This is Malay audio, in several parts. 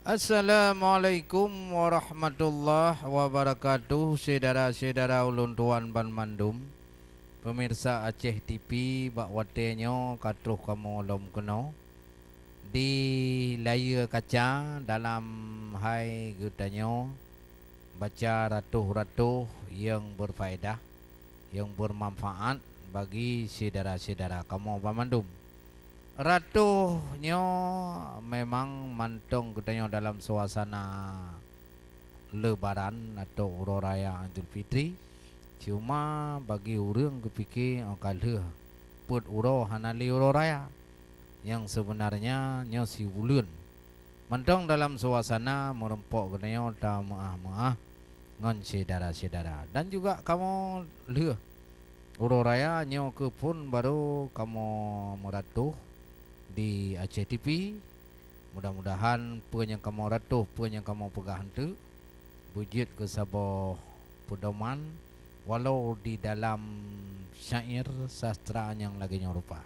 Assalamualaikum warahmatullahi wabarakatuh. Saudara-saudara ulun tuan ban mandum, pemirsa Aceh TV bak watenyo katruh kamu lom keno di layar kaca dalam hai gutanyo baca ratuh-ratuh yang berfaedah, yang bermanfaat bagi saudara-saudara kamu ban mandum. Ratuhnya memang mantong katanya dalam suasana lebaran atau Hari Raya Idul Fitri. Cuma bagi orang kepikir kalau put uro hanali Hari Raya yang sebenarnya nyosi bulan. Mantong dalam suasana merempok katanya ta maah ngon saudara-saudara. Dan juga kamu lihat Hari Raya nyo ke pun baru kamu meratuh di Aceh TV. Mudah-mudahan punya kamu ratuh, punya kamu pegang tu wujud ke sabah pedoman walau di dalam syair sastra yang lagi rupa.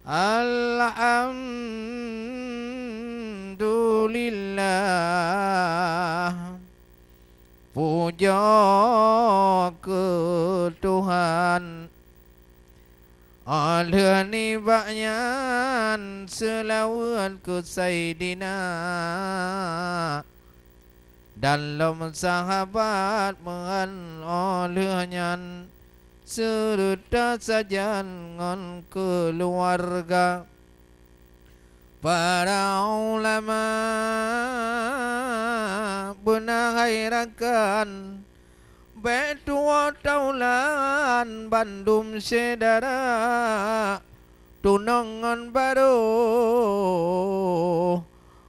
Alhamdulillah, puja ke Tuhan, alhani baknyan selawat ku Sayyidina dalam sahabat mengan olehnya serta sajan ngon keluarga para ulama benahirakan Betua taulan bandum sedara tunangan baru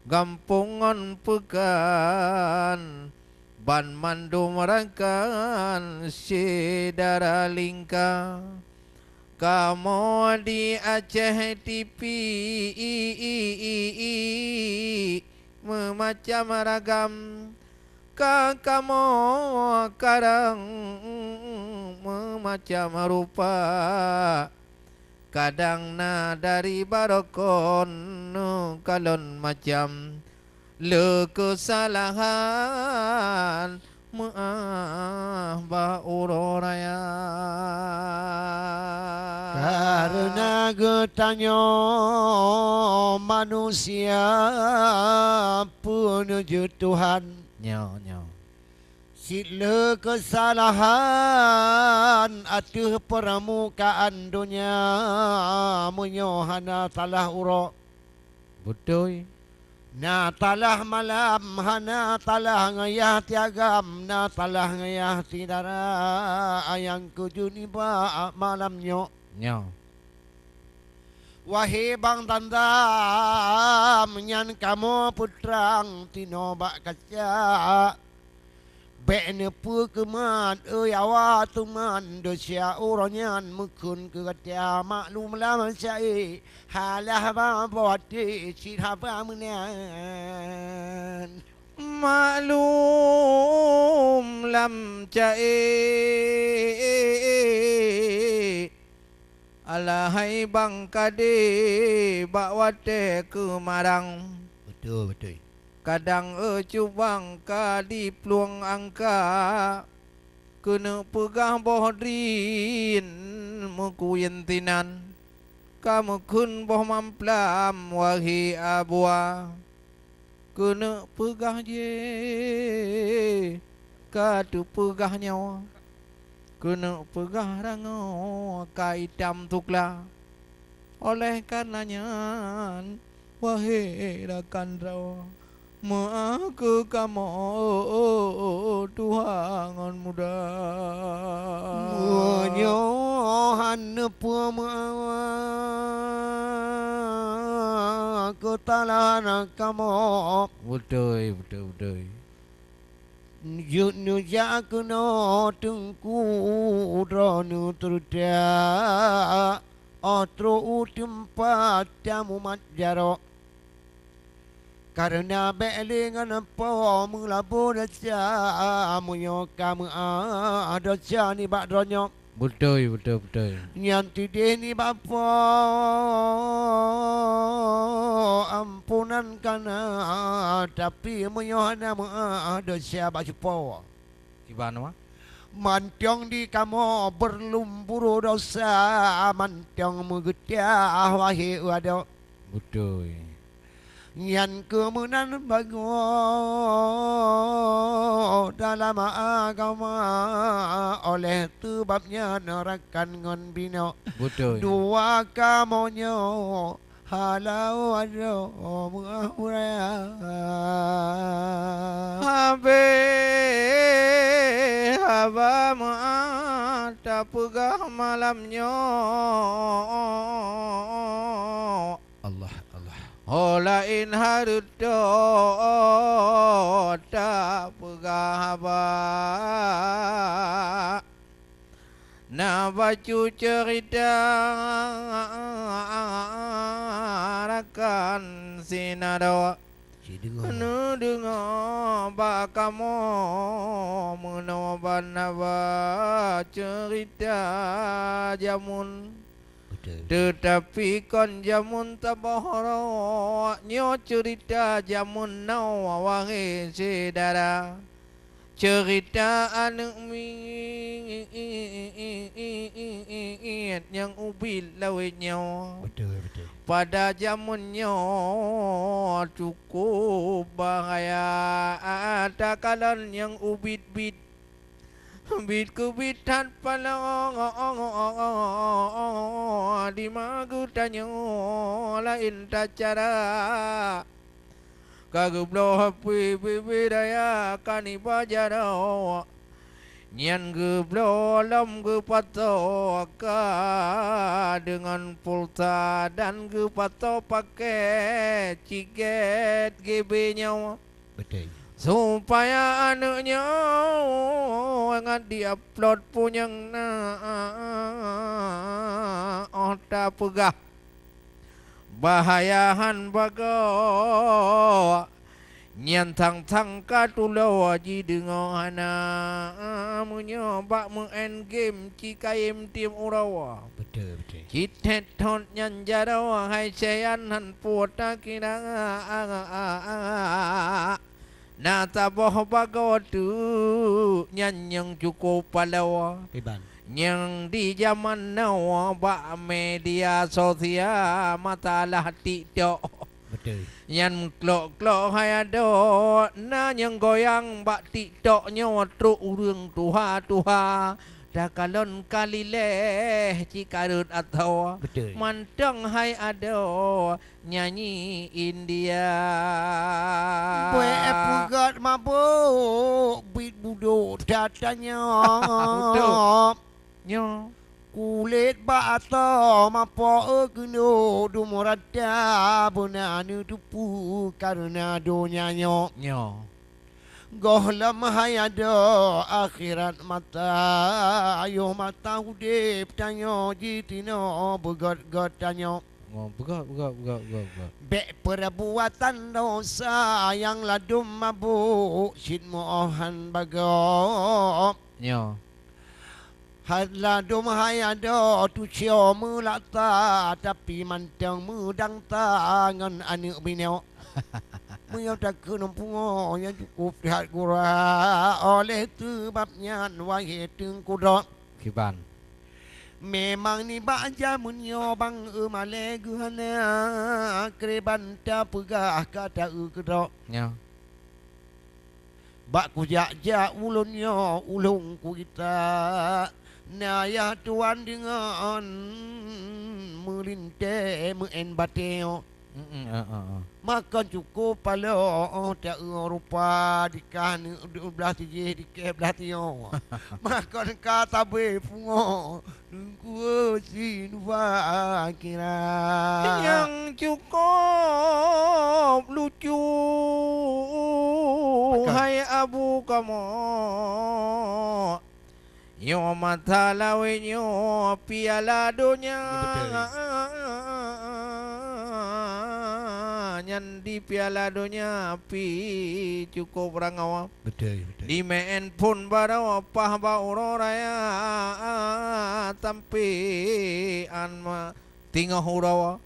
gampungan pekan ban mandum rakan sedara lingka kamu di Aceh TV memacam ragam kamu kadang memacam rupa kadang na dari barokon kalon macam le kesalahan maaf ba uroraya karena getanyo manusia penuju Tuhan nyo sila kesalahan atuh permukaan dunia menyohana talah uro betul na talah malam hana talah ngayah tiagam na talah ngayah tidara ayang kujuni ba malamnyo wahai bang tanda menyan kamu putrang tinobak kaca Bekne pu keman awa tuman dosia uronyan mukun ke katia maklum lama syai halah ba bodi sirha ba menian maklum lam cai alahai bang kade bakwate kemarang betul kadang cubang ka di peluang angka kena pegang bohdrin mukuyentinan kamu kun boh mamplam wahi abua kena pegah je ka tu pegah nyawa kena pegah rango ka itam tukla oleh karenanya wahai rakan rawa maaf ke kamu Tuhan muda menyohan puma ketalan kamu betul Yunu jakuno tungku dronu trudia otro utimpat tamu matjaro karena belingan po mula bonaca amunyo kamu ada jani bakronyo Betul, betul, betul. Yang tidih ni bapa ampunan kana tapi menyohana ada siapa cepo. Gimana mah? Mantiong di kamu berlumpur dosa mantiong mengetah wahai ada. Betul. Yang kemunan bago dalam agama oleh tu babnya nerakan ngon bino Betul. dua kamonyo halau ado muahuraya Habe haba mata pegah malamnya. Allah Allah Olain harudo ta pegah haba. Na bacu cerita rakan sinado. si dengar Nu dengar bak kamu menawan apa cerita jamun. betul Tetapi kon jamun tabahro nyo cerita jamun nawa wangi sedara. Cerita anak mingit yang ubil lawetnya. betul betul Pada zamannya cukup bahaya. Ada kalan yang ubit-bit bit ku bit tanpa di magu tanya lain tak cara. Kagub loh hapi bibiraya kani bajaro. Nyan geblo lam gepato ka dengan pulsa dan gepato pakai ciket GB-nya betul supaya anaknya ngat di-upload punyang na otak pegah bahayahan bago nyantang tangka tulau aji dengar hana menyoba main game cikaim tim urawa betul betul citet thon nyan jarawa hai sayan han puata kira na taboh bago tu nyan yang cukup palawa Iban yang di zaman now ba media sosial matalah TikTok betul yang klok-klok hai ado na yang goyang bak TikToknya truk urang tuha dah kalon kali leh cikarut atau betul mantang hai ado nyanyi India Boy pugat mabuk bit buduk datanya nyo kulit bata mapo geno dumurada bonanu tupu karena donyanya nyo gohlam hayado akhirat mata ayo mata hudip tanyo jitino begot-got tanyo begat Bek perbuatan dosa yang ladum mabuk Syed mohan bagok nyo Had ladum hayado tu cio mulata Tapi mantang mudang tangan anak binyo Muyau tak kenumpungo yang cukup lihat gura Oleh tu babnya wahai tengkudak kiban Memang ni baja munyo bang male guhana kreban ta pegah kata kedok nyo bak ku jak ulunyo ulung ku kita naya tuan dengan melinte muen bateo makan cukup palo tak rupa dikan belah tije dike belah tio makan kata be pungo ku sinwa kira yang cukup lucu hai abu kamu yo mata lawenyo piala dunia nyan di piala dunia pi cukup rangau. Betul. Di main pun barawa pah ba uroraya tampi anma tingah urawa.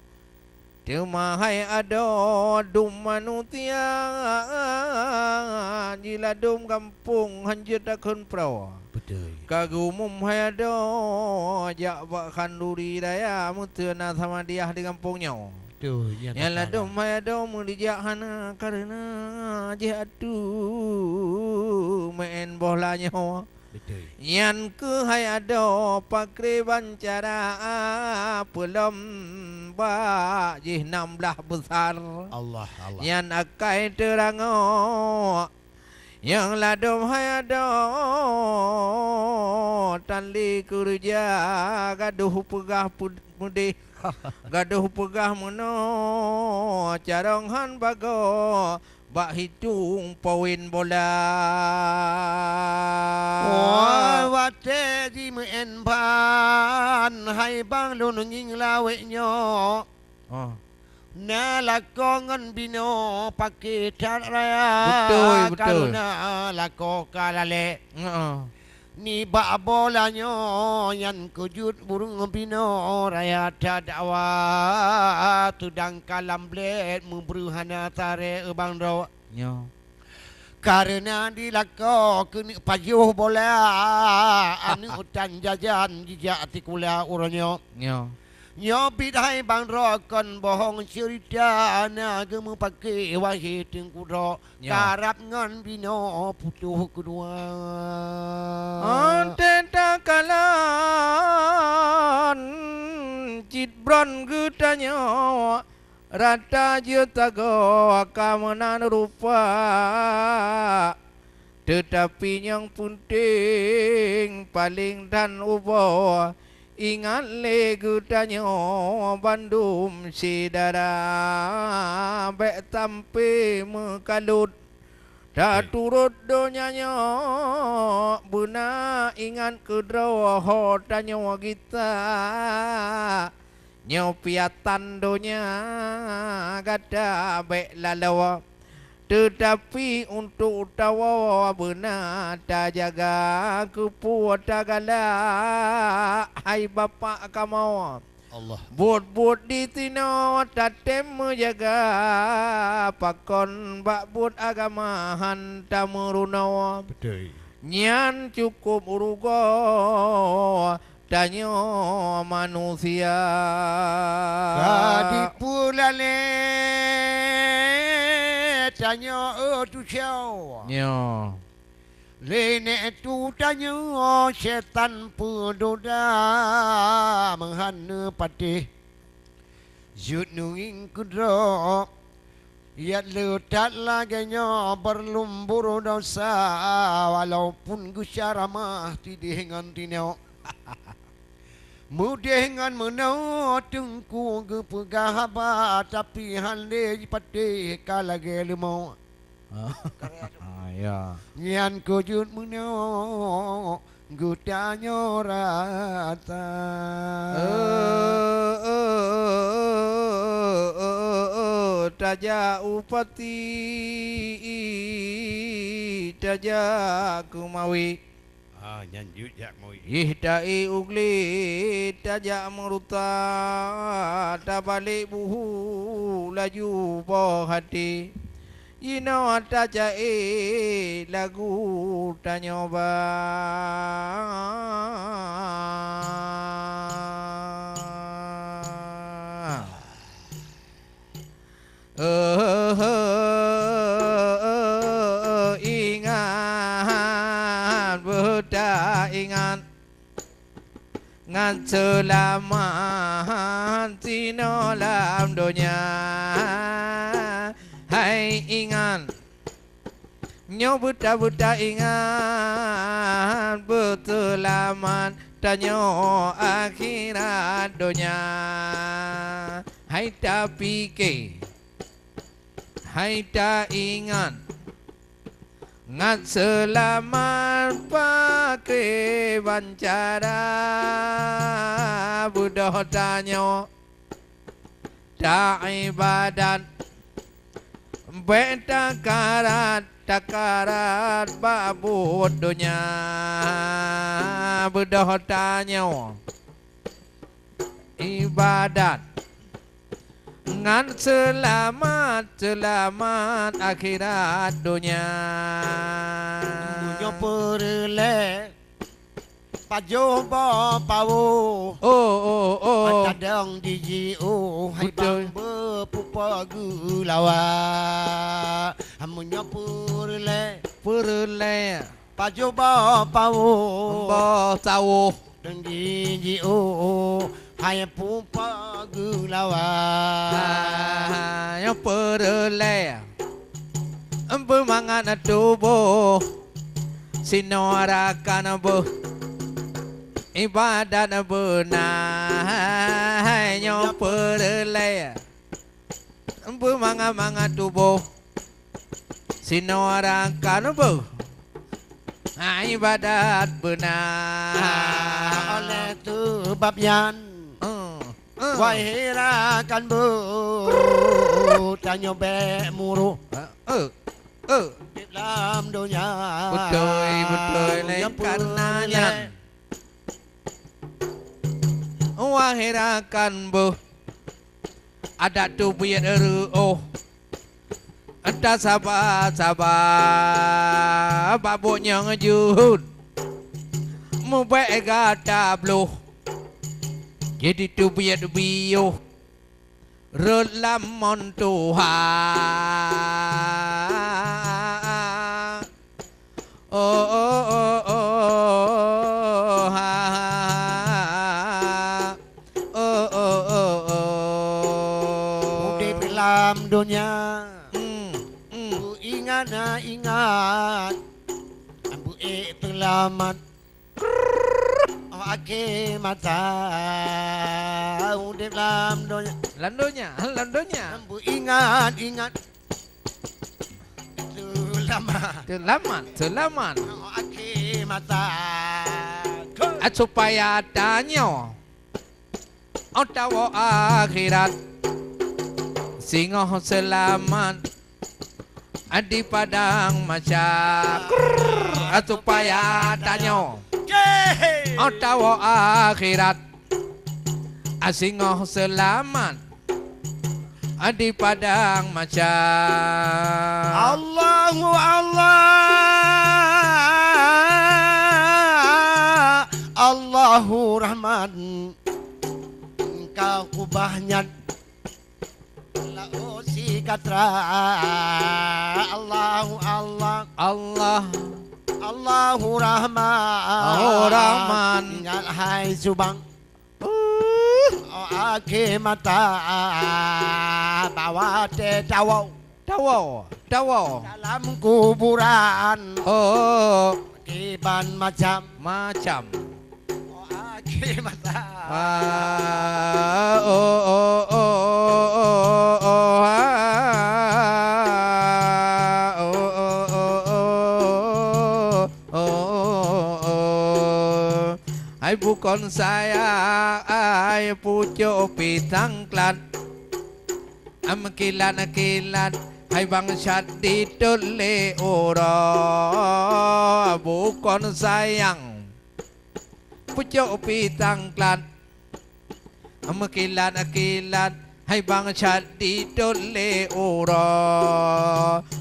Temahai ado dum manutia jila dum kampung hanjut akun prawa. Betul. Kagumum hai ado jak bak khanduri daya mutuna sama dia di kampungnya. Tu Yang ladum hai ado mulijak hana karena jadu main bolanya. Betul. Yang ke hai ado pakri bancara pelom ba jih 16 besar. Allah. Yang akai terango yang ladum hai ado tali kerja gaduh pegah mudi gaduh pegah mono carong han bago bak hitung poin bola. Oh, wate di main pan hai bang lu nging lawe nyo. Oh. Na lakongan bino pakai raya. Betul. Karena lako kalale. Ni bak bolanyo yang kujut burung bino raya tadawa tudang kalam bled membruhana tare bang ro. Nyo. Karena dilako kini pajuh bola anu utan jajan jejak tikula uronyo. Nyo. Nyo bidai bang rokon bohong cerita na gemu pakai wahai tengkuro karap ngan bino putuh kedua. Ante takalan citbron getanyo rata jutago kamanan rupa. Tetapi yang penting paling dan ubo ingat legu tanyo bandum sidara bek tampe mekalut dah turut donyanya buna ingat kedro ho tanyo kita nyopiatan donya gada bek lalawa. Tetapi untuk utawa benar tak jaga kepuat tagala hai bapa kamu. Allah. Bud di tino tatem menjaga pakon bak bud agama hantam merunawa. Betul. Nyan cukup urugo tanyo manusia. Kadi pulale tanya tu siau. Nyo. Lene tu tanya setan pedoda menghana patih. Zut nunging kudro. Ia letak laganya berlumbur dosa walaupun gusyaramah tidingan tinau. Mudengan menau tengku gepegah haba tapi hande pati kalage lemau. Ya. Nyan kujut menau gutanyo rata. Taja upati taja kumawi. Nyanjut jak moi. Ihdai ugli tajak meruta tabalik buhu laju boh hati. Ino tajak lagu tanyoba. Ingat beda ingat ngan selamat tino lam dunia. Hai ingat nyo buta ingat betulaman tanyo akhirat dunia. Hai tapi ke hai tak ingat ngat selamat pakai bancara budoh tanyo tak ibadat Takarat babut dunia bedah tanya ibadat ngan selamat akhirat dunia. Punya perle pajo bapawo. Oh. Tadang diji hai Betul. bang bepupa gulawa. Amunya perle pajo bapawo. Mbah tahu Tadang diji hai pupa gulawa. yang perle bermangan tubuh sinorakan buh ibadat benar yang perle bermangan tubuh sinorakan buh ibadat benar. Oleh tu babyan wahirakan bu tanya be muru dalam dunia. Betul Yang karenanya wahirakan bu ada tu biar ada sabar babuknya ngejut mu baik gata bluh jadi tu biar biu relamon Tuhan. Di dalam dunia bu ingat bu selamat ake mata di dalam dunia. Landonya Bu ingat selamat ake mata supaya tanya tahu akhirat singo selamat di padang masyarakat supaya tanya tahu akhirat singo selamat di padang masyarakat. Allahu Rahman engkau kubahnya la usi katra. Allahu Rahman ingat hai subang ake mata bawa te tawo dalam kuburan kiban macam ake mata ai bukan saya ai pucuk pitangklat kilan hai bangsat ditole ora bukan sayang pucuk pitangklat kilan hai bangsat ditole ora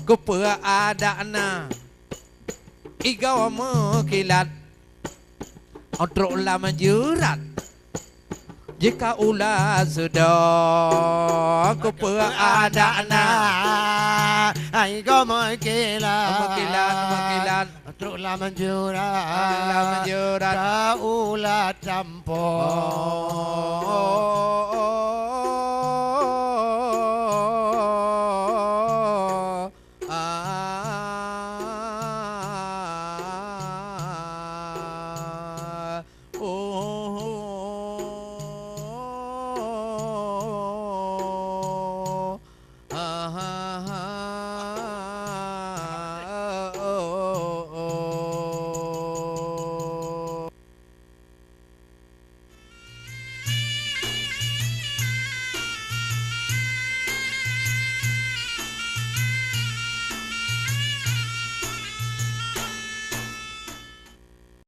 kepa adana igaw mekilat Odrok lama jurat jika ulah sudah kepeadaan ai go makilan Odrok lama jurat ka ulah tampo